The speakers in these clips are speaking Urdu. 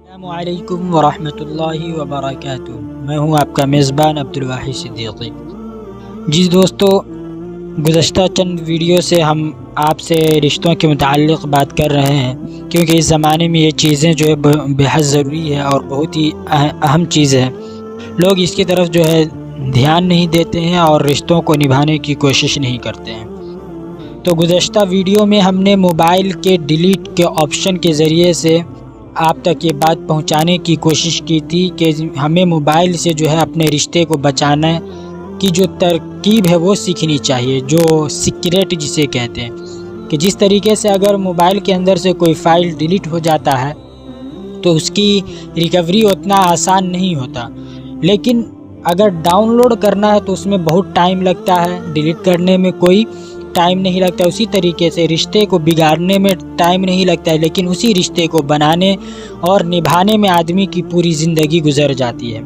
السلام علیکم ورحمۃ اللہ وبرکاتہ۔ میں ہوں آپ کا میزبان عبدالواحد صدیقی۔ جی دوستو، گزشتہ چند ویڈیو سے ہم آپ سے رشتوں کے متعلق بات کر رہے ہیں، کیونکہ اس زمانے میں یہ چیزیں جو ہے بے حد ضروری ہے اور بہت ہی اہم چیز ہے۔ لوگ اس کی طرف جو ہے دھیان نہیں دیتے ہیں اور رشتوں کو نبھانے کی کوشش نہیں کرتے ہیں۔ تو گزشتہ ویڈیو میں ہم نے موبائل کے ڈیلیٹ کے آپشن کے ذریعے سے آپ تک یہ بات پہنچانے کی کوشش کی تھی کہ ہمیں موبائل سے جو ہے اپنے رشتے کو بچانے کی جو ترکیب ہے وہ سیکھنی چاہیے، جو سیکریٹ جسے کہتے ہیں، کہ جس طریقے سے اگر موبائل کے اندر سے کوئی فائل ڈیلیٹ ہو جاتا ہے تو اس کی ریکوری اتنا آسان نہیں ہوتا، لیکن اگر ڈاؤن لوڈ کرنا ہے تو اس میں بہت ٹائم لگتا ہے، ڈیلیٹ کرنے میں کوئی ٹائم نہیں لگتا۔ اسی طریقے سے رشتے کو بگاڑنے میں ٹائم نہیں لگتا ہے، لیکن اسی رشتے کو بنانے اور نبھانے میں آدمی کی پوری زندگی گزر جاتی ہے۔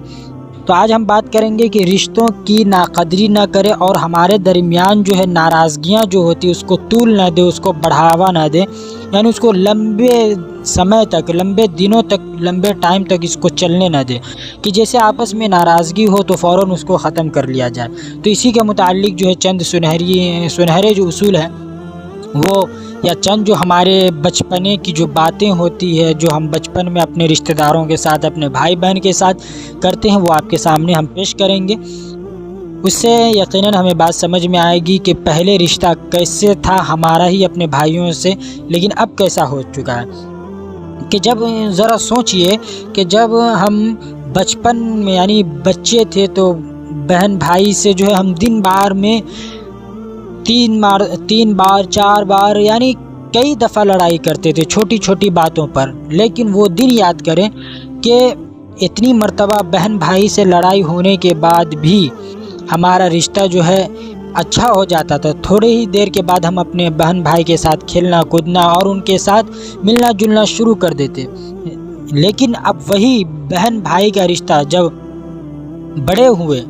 تو آج ہم بات کریں گے کہ رشتوں کی ناقدری نہ کرے اور ہمارے درمیان جو ہے ناراضگیاں جو ہوتی اس کو طول نہ دے، اس کو بڑھاوا نہ دے، یعنی اس کو لمبے سمے تک، لمبے دنوں تک، لمبے ٹائم تک اس کو چلنے نہ دے، کہ جیسے آپس میں ناراضگی ہو تو فوراً اس کو ختم کر لیا جائے۔ تو اسی کے متعلق جو ہے چند سنہرے جو اصول ہیں وہ، یا چند جو ہمارے بچپنے کی جو باتیں ہوتی ہے، جو ہم بچپن میں اپنے رشتہ داروں کے ساتھ، اپنے بھائی بہن کے ساتھ کرتے ہیں، وہ آپ کے سامنے ہم پیش کریں گے۔ اس سے یقیناً ہمیں بات سمجھ میں آئے گی کہ پہلے رشتہ کیسے تھا ہمارا ہی اپنے بھائیوں سے، لیکن اب کیسا ہو چکا ہے۔ کہ جب ذرا سوچئے کہ جب ہم بچپن میں یعنی بچے تھے تو بہن بھائی سے جو ہے ہم دن بار میں 3 بار 4 بار یعنی کئی دفعہ لڑائی کرتے تھے چھوٹی چھوٹی باتوں پر، لیکن وہ دن یاد کریں کہ اتنی مرتبہ بہن بھائی سے لڑائی ہونے کے بعد بھی ہمارا رشتہ جو ہے اچھا ہو جاتا تھا۔ تھوڑے ہی دیر کے بعد ہم اپنے بہن بھائی کے ساتھ کھیلنا کودنا اور ان کے ساتھ ملنا جلنا شروع کر دیتے، لیکن اب وہی بہن بھائی کا رشتہ جب بڑے ہوئے،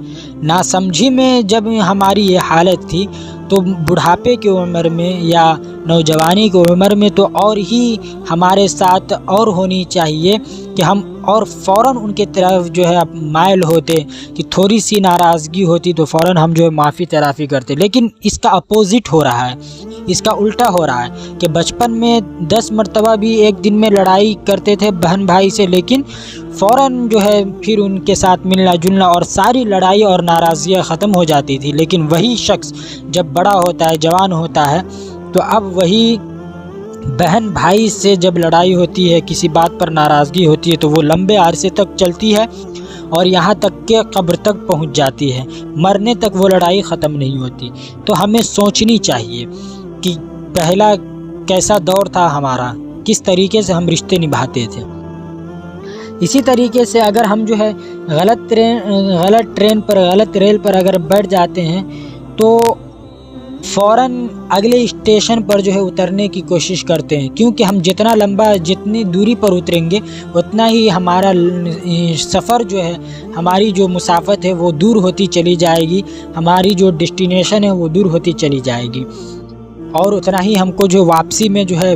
ناسمجھی میں جب ہماری یہ حالت تھی، تو بڑھاپے کی عمر میں یا نوجوانی کی عمر میں تو اور ہی ہمارے ساتھ اور ہونی چاہیے کہ ہم اور فوراً ان کے طرف جو ہے مائل ہوتے، کہ تھوڑی سی ناراضگی ہوتی تو فوراً ہم جو ہے معافی تلافی کرتے، لیکن اس کا اپوزٹ ہو رہا ہے، اس کا الٹا ہو رہا ہے کہ بچپن میں 10 مرتبہ بھی ایک دن میں لڑائی کرتے تھے بہن بھائی سے، لیکن فوراً جو ہے پھر ان کے ساتھ ملنا جلنا اور ساری لڑائی اور ناراضیاں ختم ہو جاتی تھی۔ لیکن وہی شخص جب بڑا ہوتا ہے، جوان ہوتا ہے، تو اب وہی بہن بھائی سے جب لڑائی ہوتی ہے، کسی بات پر ناراضگی ہوتی ہے، تو وہ لمبے عرصے تک چلتی ہے اور یہاں تک کہ قبر تک پہنچ جاتی ہے، مرنے تک وہ لڑائی ختم نہیں ہوتی۔ تو ہمیں سوچنی چاہیے کہ پہلا کیسا دور تھا ہمارا، کس طریقے سے ہم رشتے نبھاتے تھے۔ اسی طریقے سے اگر ہم جو ہے غلط ٹرین پر، غلط ریل پر اگر بیٹھ جاتے ہیں تو فوراً اگلے اسٹیشن پر جو ہے اترنے کی کوشش کرتے ہیں، کیونکہ ہم جتنی دوری پر اتریں گے اتنا ہی ہمارا سفر جو ہے، ہماری جو مسافت ہے وہ دور ہوتی چلی جائے گی، ہماری جو ڈیسٹینیشن ہے وہ دور ہوتی چلی جائے گی، اور اتنا ہی ہم کو جو واپسی میں جو ہے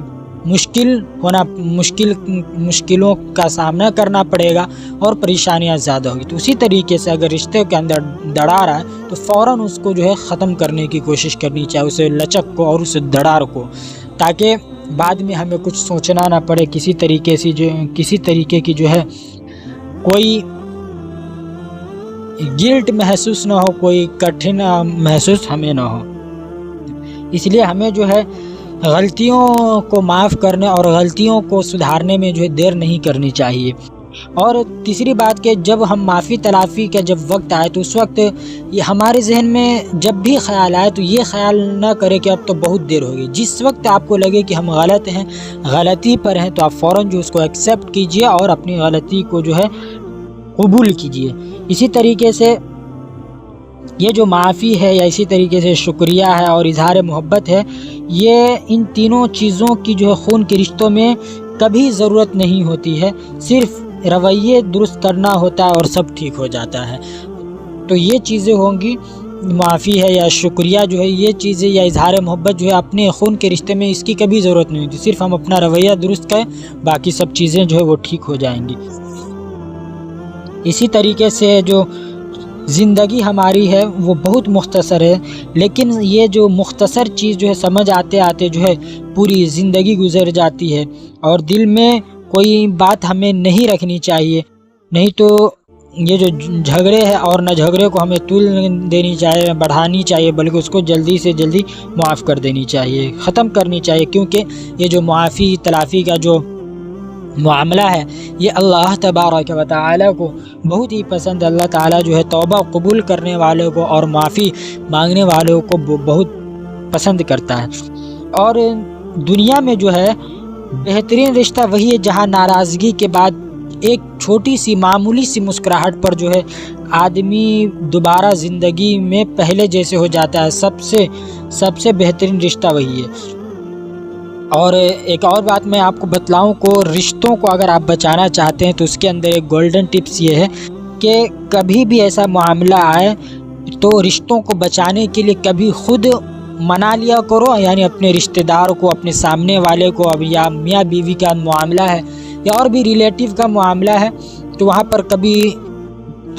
مشکلوں کا سامنا کرنا پڑے گا اور پریشانیاں زیادہ ہوگی۔ تو اسی طریقے سے اگر رشتے کے اندر دراڑ آئے تو فوراً اس کو جو ہے ختم کرنے کی کوشش کرنی چاہیے، اسے لچک کو اور اس دراڑ کو، تاکہ بعد میں ہمیں کچھ سوچنا نہ پڑے، کسی طریقے کی جو ہے کوئی گلٹ محسوس نہ ہو، کوئی کٹھن محسوس ہمیں نہ ہو۔ اس لیے ہمیں جو ہے غلطیوں کو معاف کرنے اور غلطیوں کو سدھارنے میں جو ہے دیر نہیں کرنی چاہیے۔ اور تیسری بات کہ جب ہم معافی تلافی کا جب وقت آئے تو اس وقت یہ ہمارے ذہن میں جب بھی خیال آئے تو یہ خیال نہ کرے کہ اب تو بہت دیر ہو گئی۔ جس وقت آپ کو لگے کہ ہم غلط ہیں، غلطی پر ہیں، تو آپ فوراً جو اس کو ایکسیپٹ کیجئے اور اپنی غلطی کو جو ہے قبول کیجئے۔ اسی طریقے سے یہ جو معافی ہے، یا اسی طریقے سے شکریہ ہے اور اظہار محبت ہے، یہ ان تینوں چیزوں کی جو ہے خون کے رشتوں میں کبھی ضرورت نہیں ہوتی ہے، صرف رویے درست کرنا ہوتا ہے اور سب ٹھیک ہو جاتا ہے۔ تو یہ چیزیں ہوں گی معافی ہے یا شکریہ جو ہے یہ چیزیں یا اظہار محبت جو ہے اپنے خون کے رشتے میں اس کی کبھی ضرورت نہیں ہوتی. صرف ہم اپنا رویہ درست کریں باقی سب چیزیں جو ہے وہ ٹھیک ہو جائیں گی. اسی طریقے سے جو زندگی ہماری ہے وہ بہت مختصر ہے، لیکن یہ جو مختصر چیز جو ہے سمجھ آتے آتے جو ہے پوری زندگی گزر جاتی ہے. اور دل میں کوئی بات ہمیں نہیں رکھنی چاہیے، نہیں تو یہ جو جھگڑے ہیں اور نہ جھگڑے کو ہمیں طول دینی چاہیے، بڑھانی چاہیے، بلکہ اس کو جلدی سے جلدی معاف کر دینی چاہیے، ختم کرنی چاہیے. کیونکہ یہ جو معافی تلافی کا جو معاملہ ہے یہ اللہ تبارک و تعالی کو بہت ہی پسند. اللہ تعالی جو ہے توبہ قبول کرنے والوں کو اور معافی مانگنے والوں کو بہت پسند کرتا ہے. اور دنیا میں جو ہے بہترین رشتہ وہی ہے جہاں ناراضگی کے بعد ایک چھوٹی سی معمولی سی مسکراہٹ پر جو ہے آدمی دوبارہ زندگی میں پہلے جیسے ہو جاتا ہے. سب سے بہترین رشتہ وہی ہے. اور ایک اور بات میں آپ کو بتلاؤں کو رشتوں کو اگر آپ بچانا چاہتے ہیں تو اس کے اندر ایک گولڈن ٹپس یہ ہے کہ کبھی بھی ایسا معاملہ آئے تو رشتوں کو بچانے کے لیے کبھی خود منا لیا کرو، یعنی اپنے رشتہ دار کو، اپنے سامنے والے کو، اب یا میاں بیوی کا معاملہ ہے یا اور بھی ریلیٹیو کا معاملہ ہے تو وہاں پر کبھی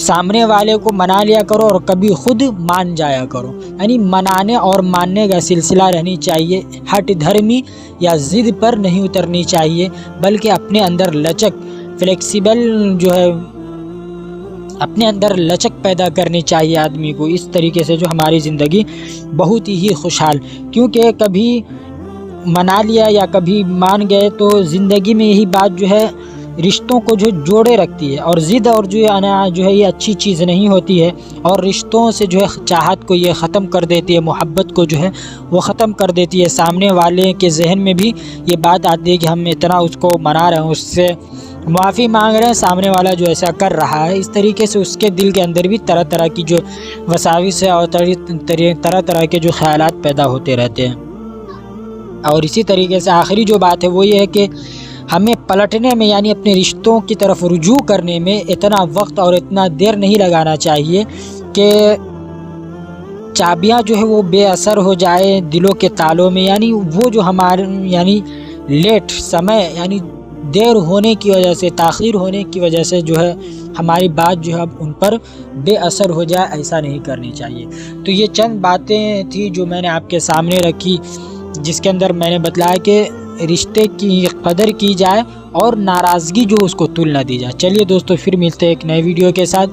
سامنے والے کو منا لیا کرو اور کبھی خود مان جایا کرو. یعنی منانے اور ماننے کا سلسلہ رہنی چاہیے، ہٹ دھرمی یا ضد پر نہیں اترنی چاہیے، بلکہ اپنے اندر لچک، فلیکسیبل جو ہے اپنے اندر لچک پیدا کرنی چاہیے آدمی کو. اس طریقے سے جو ہماری زندگی بہت ہی خوشحال، کیونکہ کبھی منا لیا یا کبھی مان گئے تو زندگی میں یہی بات جو ہے رشتوں کو جو جوڑے رکھتی ہے. اور ضد اور جو ہے یہ اچھی چیز نہیں ہوتی ہے، اور رشتوں سے جو ہے چاہت کو یہ ختم کر دیتی ہے، محبت کو جو ہے وہ ختم کر دیتی ہے. سامنے والے کے ذہن میں بھی یہ بات آتی ہے کہ ہم اتنا اس کو منا رہے ہیں، اس سے معافی مانگ رہے ہیں، سامنے والا جو ایسا کر رہا ہے. اس طریقے سے اس کے دل کے اندر بھی طرح طرح کی جو وساوس ہے اور طرح طرح کے جو خیالات پیدا ہوتے رہتے ہیں. اور اسی طریقے سے آخری جو بات ہے وہ یہ ہے کہ ہمیں پلٹنے میں، یعنی اپنے رشتوں کی طرف رجوع کرنے میں اتنا وقت اور اتنا دیر نہیں لگانا چاہیے کہ چابیاں جو ہے وہ بے اثر ہو جائے دلوں کے تالوں میں. یعنی وہ جو ہمارے یعنی لیٹ سمے، یعنی دیر ہونے کی وجہ سے، تاخیر ہونے کی وجہ سے جو ہے ہماری بات جو ہے اب ان پر بے اثر ہو جائے، ایسا نہیں کرنی چاہیے. تو یہ چند باتیں تھیں جو میں نے آپ کے سامنے رکھی، جس کے اندر میں نے بتلایا کہ رشتے کی قدر کی جائے اور ناراضگی جو اس کو تول نہ دی جائے. چلیے دوستو، پھر ملتے ہیں ایک نئے ویڈیو کے ساتھ.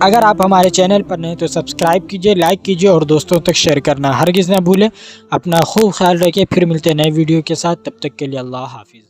اگر آپ ہمارے چینل پر نئے تو سبسکرائب کیجئے، لائک کیجئے اور دوستوں تک شیئر کرنا ہرگز نہ بھولیں. اپنا خوب خیال رکھیں. پھر ملتے ہیں نئے ویڈیو کے ساتھ، تب تک کے لیے اللہ حافظ.